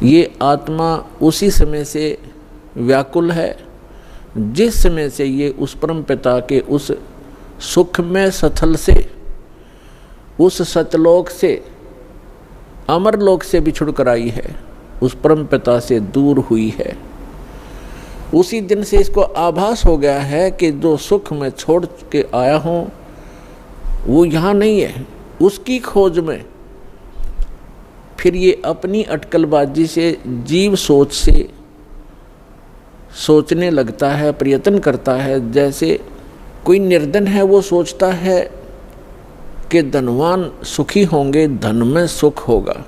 ये आत्मा उसी समय से व्याकुल है जिस समय से ये उस परम पिता के उस सुखमय स्थल से, उस सतलोक से, अमरलोक से बिछुड़ कर आई है, उस परम पिता से दूर हुई है। उसी दिन से इसको आभास हो गया है कि जो सुख मैं छोड़ के आया हूँ वो यहाँ नहीं है। उसकी खोज में फिर ये अपनी अटकलबाजी से, जीव सोच से सोचने लगता है, प्रयत्न करता है। जैसे कोई निर्धन है, वो सोचता है कि धनवान सुखी होंगे, धन में सुख होगा।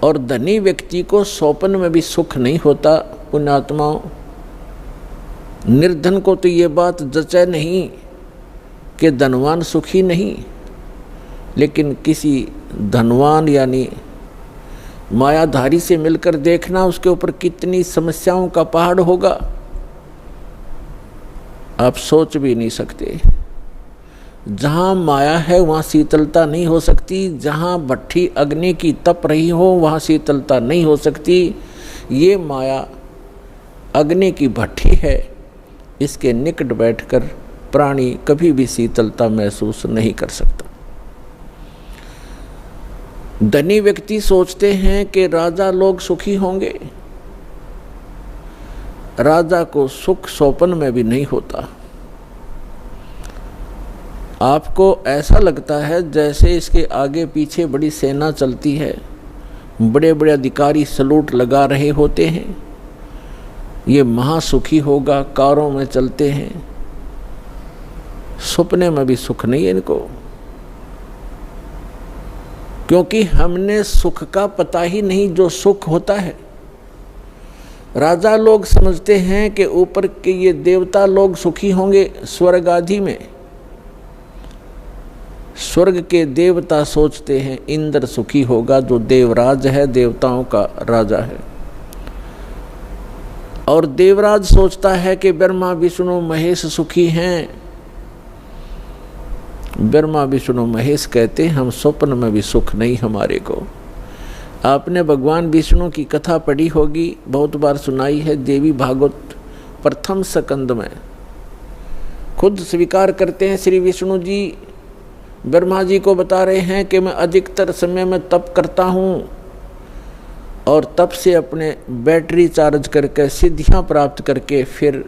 और धनी व्यक्ति को स्वप्न में भी सुख नहीं होता। पुण्यात्माओं, निर्धन को तो ये बात जचे नहीं कि धनवान सुखी नहीं, लेकिन किसी धनवान यानी मायाधारी से मिलकर देखना उसके ऊपर कितनी समस्याओं का पहाड़ होगा, आप सोच भी नहीं सकते। जहाँ माया है वहाँ शीतलता नहीं हो सकती, जहाँ भट्ठी अग्नि की तप रही हो वहाँ शीतलता नहीं हो सकती। ये माया अग्नि की भट्ठी है, इसके निकट बैठकर प्राणी कभी भी शीतलता महसूस नहीं कर सकता। धनी व्यक्ति सोचते हैं कि राजा लोग सुखी होंगे। राजा को सुख स्वप्न में भी नहीं होता। आपको ऐसा लगता है जैसे इसके आगे पीछे बड़ी सेना चलती है, बड़े बड़े अधिकारी सलूट लगा रहे होते हैं, ये महासुखी होगा, कारों में चलते हैं। सपने में भी सुख नहीं है इनको, क्योंकि हमने सुख का पता ही नहीं जो सुख होता है। राजा लोग समझते हैं कि ऊपर के ये देवता लोग सुखी होंगे स्वर्ग आदि में। स्वर्ग के देवता सोचते हैं इंद्र सुखी होगा, जो देवराज है, देवताओं का राजा है। और देवराज सोचता है कि ब्रह्मा विष्णु महेश सुखी हैं। ब्रह्मा विष्णु महेश कहते हैं हम स्वप्न में भी सुख नहीं हमारे को। आपने भगवान विष्णु की कथा पढ़ी होगी, बहुत बार सुनाई है। देवी भागवत प्रथम स्कंद में खुद स्वीकार करते हैं श्री विष्णु जी, ब्रह्मा जी को बता रहे हैं कि मैं अधिकतर समय में तप करता हूँ और तप से अपने बैटरी चार्ज करके सिद्धियाँ प्राप्त करके फिर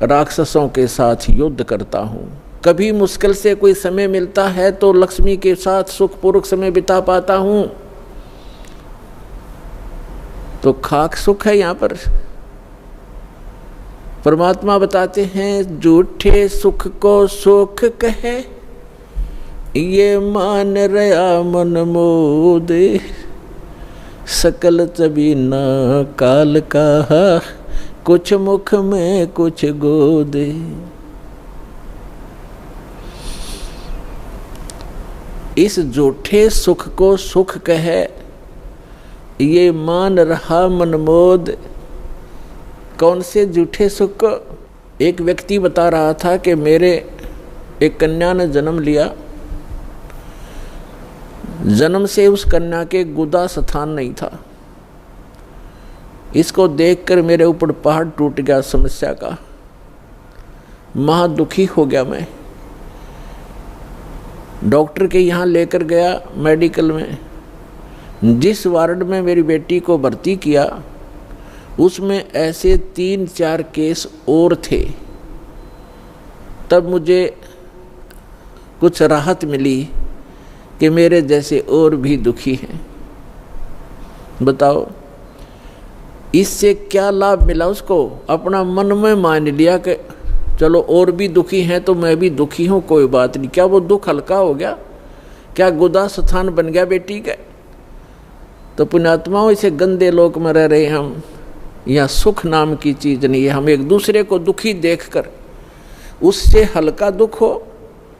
राक्षसों के साथ युद्ध करता हूँ। कभी मुश्किल से कोई समय मिलता है तो लक्ष्मी के साथ सुखपूर्वक समय बिता पाता हूँ। तो खाक सुख है यहाँ पर। परमात्मा बताते हैं झूठे सुख को सुख कहे, ये मान रया मन मोद, सकल चबी न काल का, कुछ मुख में कुछ गोद। इस झूठे सुख को सुख कहे, ये मान रहा मनमोद। कौन से झूठे सुख को? एक व्यक्ति बता रहा था कि मेरे एक कन्या ने जन्म लिया, जन्म से उस कन्या के गुदा स्थान नहीं था। इसको देखकर मेरे ऊपर पहाड़ टूट गया समस्या का। महा दुखी हो गया मैं। डॉक्टर के यहाँ लेकर गया मेडिकल में। जिस वार्ड में मेरी बेटी को भर्ती किया उसमें ऐसे 3-4 केस और थे। तब मुझे कुछ राहत मिली कि मेरे जैसे और भी दुखी हैं। बताओ इससे क्या लाभ मिला उसको? अपना मन में मान लिया कि चलो और भी दुखी हैं तो मैं भी दुखी हूँ, कोई बात नहीं। क्या वो दुख हल्का हो गया? क्या गुदा स्थान बन गया बेटी का? तो पुण्यात्माओं, इसे गंदे लोक में रह रहे हम। यहाँ सुख नाम की चीज नहीं है। हम एक दूसरे को दुखी देखकर उससे हल्का दुख हो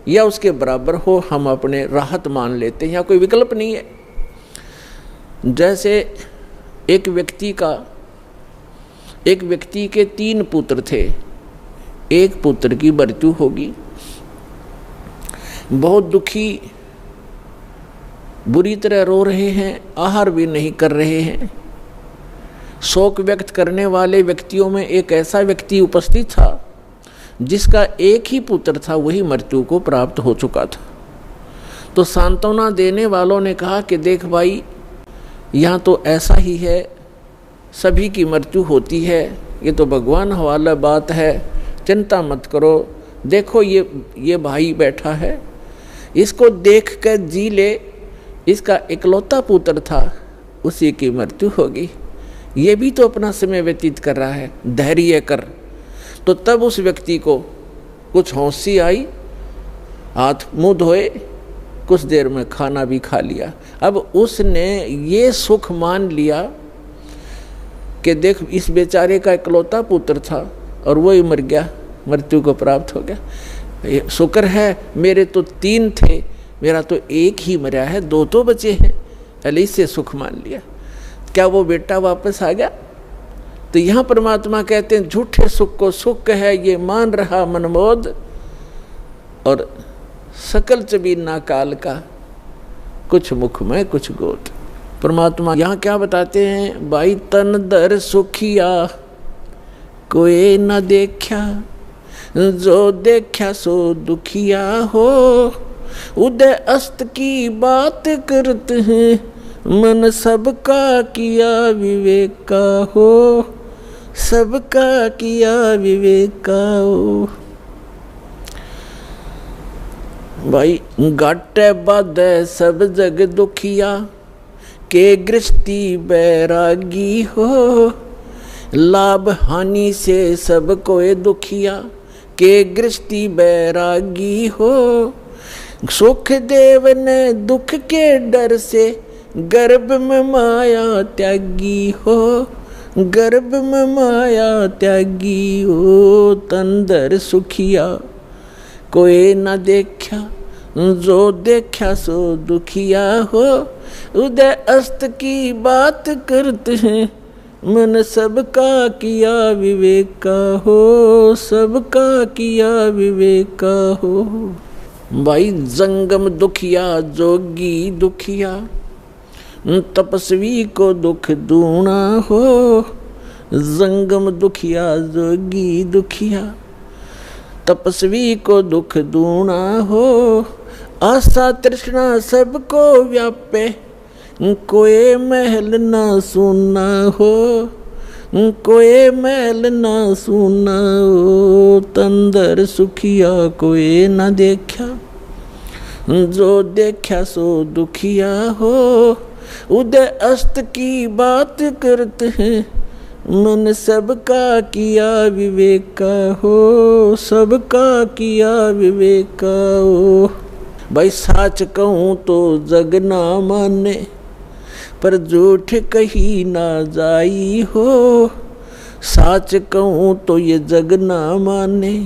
या उसके बराबर हो, हम अपने राहत मान लेते हैं। यहाँ कोई विकल्प नहीं है। जैसे एक व्यक्ति के 3 पुत्र थे। एक पुत्र की मृत्यु होगी, बहुत दुखी बुरी तरह रो रहे हैं, आहार भी नहीं कर रहे हैं। शोक व्यक्त करने वाले व्यक्तियों में एक ऐसा व्यक्ति उपस्थित था जिसका एक ही पुत्र था, वही मृत्यु को प्राप्त हो चुका था। तो सांत्वना देने वालों ने कहा कि देख भाई, यहाँ तो ऐसा ही है, सभी की मृत्यु होती है, ये तो भगवान हवाला बात है, चिंता मत करो। देखो ये भाई बैठा है, इसको देख कर जी ले, इसका इकलौता पुत्र था, उसी की मृत्यु होगी, ये भी तो अपना समय व्यतीत कर रहा है, धैर्य कर। तो तब उस व्यक्ति को कुछ हौंसी आई, हाथ मुंह धोए, कुछ देर में खाना भी खा लिया। अब उसने ये सुख मान लिया कि देख इस बेचारे का इकलौता पुत्र था और वो ही मर गया, मृत्यु को प्राप्त हो गया। शुक्र है मेरे तो 3 थे, मेरा तो एक ही मरा है, 2 तो बचे हैं, पहले इससे सुख मान लिया। क्या वो बेटा वापस आ गया? तो यहाँ परमात्मा कहते हैं झूठे सुख को सुख है ये मान रहा मनमोद, और सकल चबीना काल का, कुछ मुख में कुछ गोद। परमात्मा यहाँ क्या बताते हैं, भाई तन दर सुखिया कोई न देखा, जो देखा सो दुखिया हो, उदय अस्त की बात करते हैं, मन सबका किया विवेक का हो, सबका किया विवेक का हो। भाई घाटे बाधे सब जग दुखिया, के गृहस्थी बैरागी हो, लाभ हानि से सब कोई दुखिया, के गृहस्थी बैरागी हो, सुख देव ने दुख के डर से, गर्भ में माया त्यागी हो, गर्भ में माया त्यागी हो, तंदर सुखिया कोई न देखा, जो देखा सो दुखिया हो, उदय अस्त की बात करते हैं, मन सबका किया विवेक का हो, सबका किया विवेक का हो। भाई जंगम दुखिया जोगी दुखिया, तपस्वी को दुख दूना हो, जंगम दुखिया जोगी दुखिया, तपस्वी को दुख दूना हो, आशा तृष्णा सबको व्यापे, कोई महल ना सुना हो, कोई महल ना सुना हो, तंदर सुखिया कोई न देखा, जो देखा सो दुखिया हो, उदय अस्त की बात करते हैं, मन सबका किया विवेक का हो, सबका किया विवेक का हो। भाई साच कहूँ तो जग ना माने, पर झूठ कही ना जाई हो, साच कहूँ तो ये जग ना माने,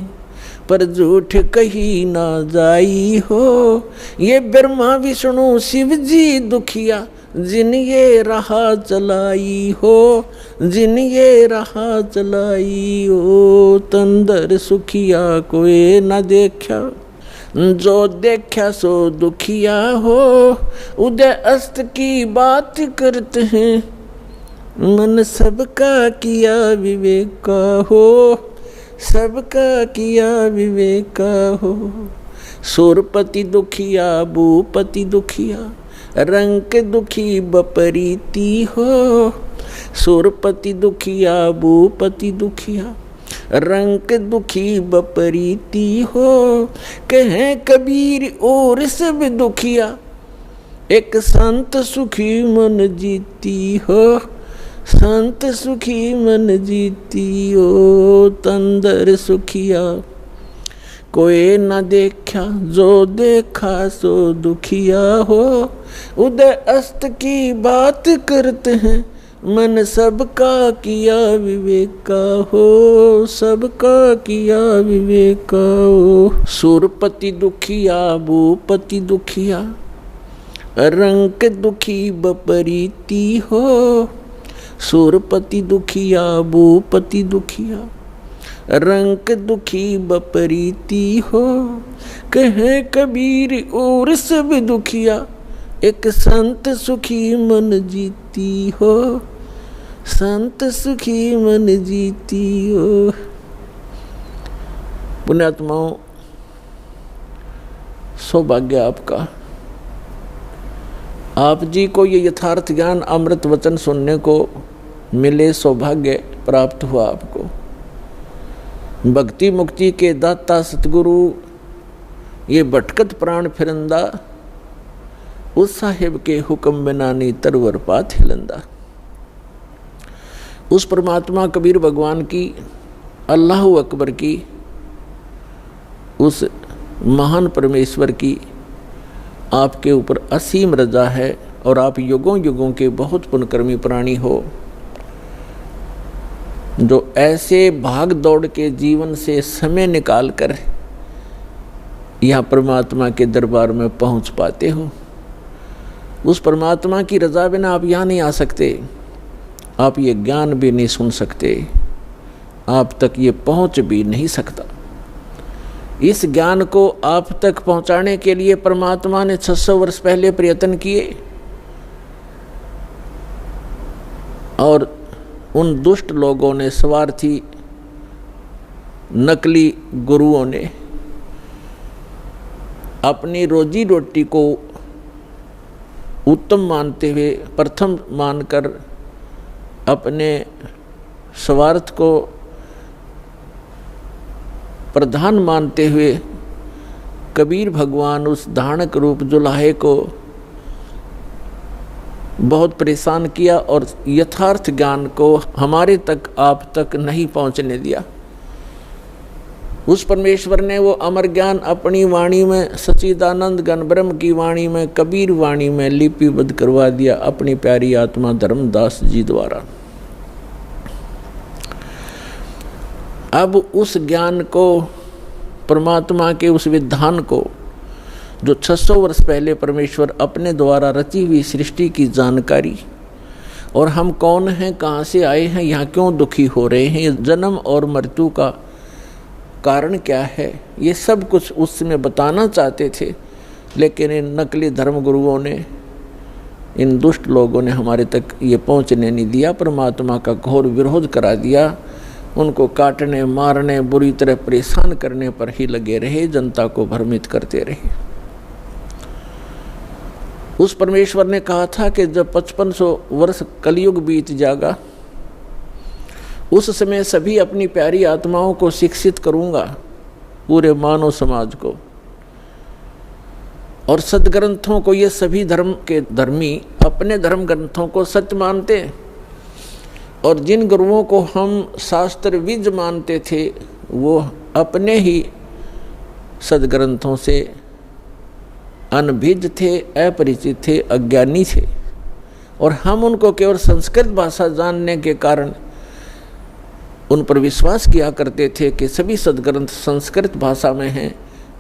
पर झूठ कही ना जाई हो, ये ब्रह्मा विष्णु शिव जी दुखिया, जिन ये राह चलाई हो, जिन ये राह चलाई हो, तंदर सुखिया कोई न देखा, जो देखा सो दुखिया हो, उदय अस्त की बात करते हैं, मन सबका किया विवेक का हो, सबका किया विवेक का हो। सुरपति दुखिया भूपति दुखिया, रंग दुखी बपरीती हो, सुरपति दुखिया भूपति दुखिया, रंग दुखी बपरीती हो, कहें कबीर और सब दुखिया, एक संत सुखी मन जीती हो, संत सुखी मन जीती हो, तंदर सुखिया कोई न देखा, जो देखा सो दुखिया हो, उदय अस्त की बात करते हैं, मन सबका किया विवेक का हो, सबका किया विवेक का हो। सुरपति दुखिया भूपति दुखिया, रंग दुखी बपरीती हो, सुरपति दुखिया भूपति दुखिया, रंग दुखी बपरीती हो, कहे कबीर और सब दुखिया, एक संत सुखी मन जीती हो, संत सुखी मन जीती हो। पुण्यात्माओं, सौभाग्य आपका, आप जी को ये यथार्थ ज्ञान अमृत वचन सुनने को मिले, सौभाग्य प्राप्त हुआ आपको। भक्ति मुक्ति के दाता सतगुरु ये भटकत प्राण फिरंदा, उस साहिब के हुक्म बिना नी तरवर पात हिलंदा। उस परमात्मा कबीर भगवान की, अल्लाह अकबर की, उस महान परमेश्वर की आपके ऊपर असीम रजा है और आप युगों युगों के बहुत पुण्यकर्मी प्राणी हो, जो ऐसे भाग दौड़ के जीवन से समय निकाल कर यहाँ परमात्मा के दरबार में पहुँच पाते हो। उस परमात्मा की रजा बिना आप यहाँ नहीं आ सकते, आप ये ज्ञान भी नहीं सुन सकते, आप तक ये पहुँच भी नहीं सकता। इस ज्ञान को आप तक पहुँचाने के लिए परमात्मा ने 600 वर्ष पहले प्रयत्न किए और उन दुष्ट लोगों ने, स्वार्थी नकली गुरुओं ने अपनी रोजी रोटी को उत्तम मानते हुए, प्रथम मानकर अपने स्वार्थ को प्रधान मानते हुए कबीर भगवान उस धानक रूप जुलाहे को बहुत परेशान किया और यथार्थ ज्ञान को हमारे तक, आप तक नहीं पहुंचने दिया। उस परमेश्वर ने वो अमर ज्ञान अपनी वाणी में, सच्चिदानंद घन ब्रह्म की वाणी में, कबीर वाणी में लिपिबद्ध करवा दिया अपनी प्यारी आत्मा धर्मदास जी द्वारा। अब उस ज्ञान को, परमात्मा के उस विधान को, जो 600 वर्ष पहले परमेश्वर अपने द्वारा रची हुई सृष्टि की जानकारी, और हम कौन हैं, कहाँ से आए हैं, यहाँ क्यों दुखी हो रहे हैं, जन्म और मृत्यु का कारण क्या है, ये सब कुछ उस समय बताना चाहते थे, लेकिन इन नकली धर्म गुरुओं ने, इन दुष्ट लोगों ने हमारे तक ये पहुँचने नहीं दिया। परमात्मा का घोर विरोध करा दिया, उनको काटने, मारने, बुरी तरह परेशान करने पर ही लगे रहे, जनता को भ्रमित करते रहे। उस परमेश्वर ने कहा था कि जब 5500 वर्ष कलयुग बीत जाएगा, उस समय सभी अपनी प्यारी आत्माओं को शिक्षित करूंगा, पूरे मानव समाज को, और सदग्रंथों को। ये सभी धर्म के धर्मी अपने धर्म ग्रंथों को सत्य मानते हैं, और जिन गुरुओं को हम शास्त्र विज मानते थे, वो अपने ही सदग्रंथों से अनभिज्ञ थे, अपरिचित थे, अज्ञानी थे, और हम उनको केवल संस्कृत भाषा जानने के कारण उन पर विश्वास किया करते थे कि सभी सदग्रंथ संस्कृत भाषा में हैं,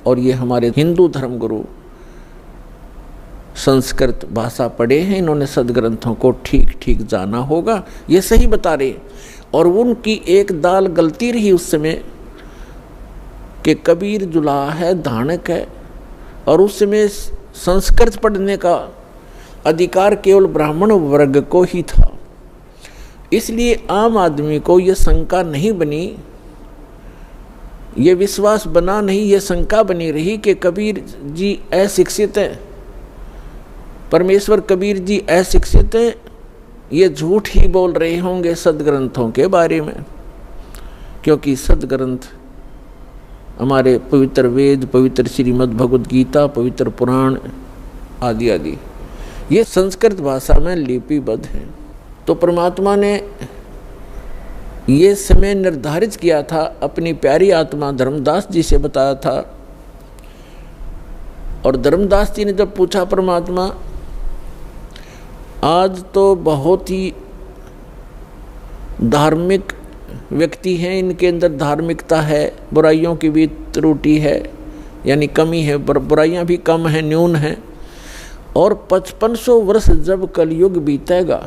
और ये हमारे हिंदू धर्म गुरु संस्कृत भाषा पढ़े हैं, इन्होंने सदग्रंथों को ठीक ठीक जाना होगा, ये सही बता रहे। और उनकी एक दाल गलती रही उस समय कि कबीर जुलाहा है, धानक है, और उस समय संस्कृत पढ़ने का अधिकार केवल ब्राह्मण वर्ग को ही था। इसलिए आम आदमी को ये शंका नहीं बनी, ये विश्वास बना नहीं, ये शंका बनी रही कि कबीर जी अशिक्षित हैं, परमेश्वर कबीर जी अशिक्षित हैं, ये झूठ ही बोल रहे होंगे सदग्रंथों के बारे में, क्योंकि सदग्रंथ हमारे पवित्र वेद, पवित्र श्रीमद् भगवद गीता, पवित्र पुराण आदि आदि ये संस्कृत भाषा में लिपिबद्ध हैं। तो परमात्मा ने ये समय निर्धारित किया था, अपनी प्यारी आत्मा धर्मदास जी से बताया था, और धर्मदास जी ने जब पूछा, परमात्मा आज तो बहुत ही धार्मिक व्यक्ति हैं, इनके अंदर धार्मिकता है, बुराइयों की भी त्रुटि है, यानी कमी है, बुराइयां भी कम हैं, न्यून हैं, और 5500 वर्ष जब कलयुग बीतेगा,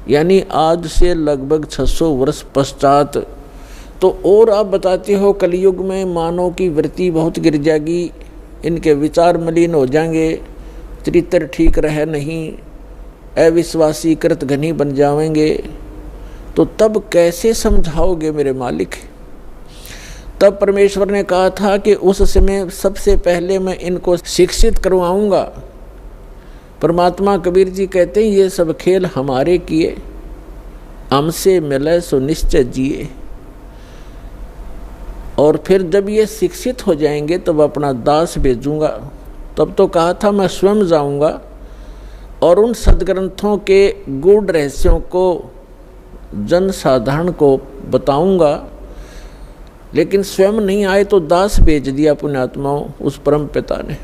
यानी आज से लगभग 600 वर्ष पश्चात, तो और आप बताते हो कलयुग में मानव की वृत्ति बहुत गिर जाएगी, इनके विचार मलिन हो जाएंगे, चरित्र ठीक रहे नहीं, अविश्वासी कृत घनी बन जाएंगे, तो तब कैसे समझाओगे मेरे मालिक। तब परमेश्वर ने कहा था कि उस समय सबसे पहले मैं इनको शिक्षित करवाऊंगा। परमात्मा कबीर जी कहते हैं ये सब खेल हमारे किए, हमसे मिले सो निश्चय जिए। और फिर जब ये शिक्षित हो जाएंगे तब अपना दास भेजूंगा। तब तो कहा था मैं स्वयं जाऊंगा और उन सदग्रंथों के गूढ़ रहस्यों को जन साधारण को बताऊंगा, लेकिन स्वयं नहीं आए तो दास भेज दिया पुण्यात्माओं उस परम पिता ने।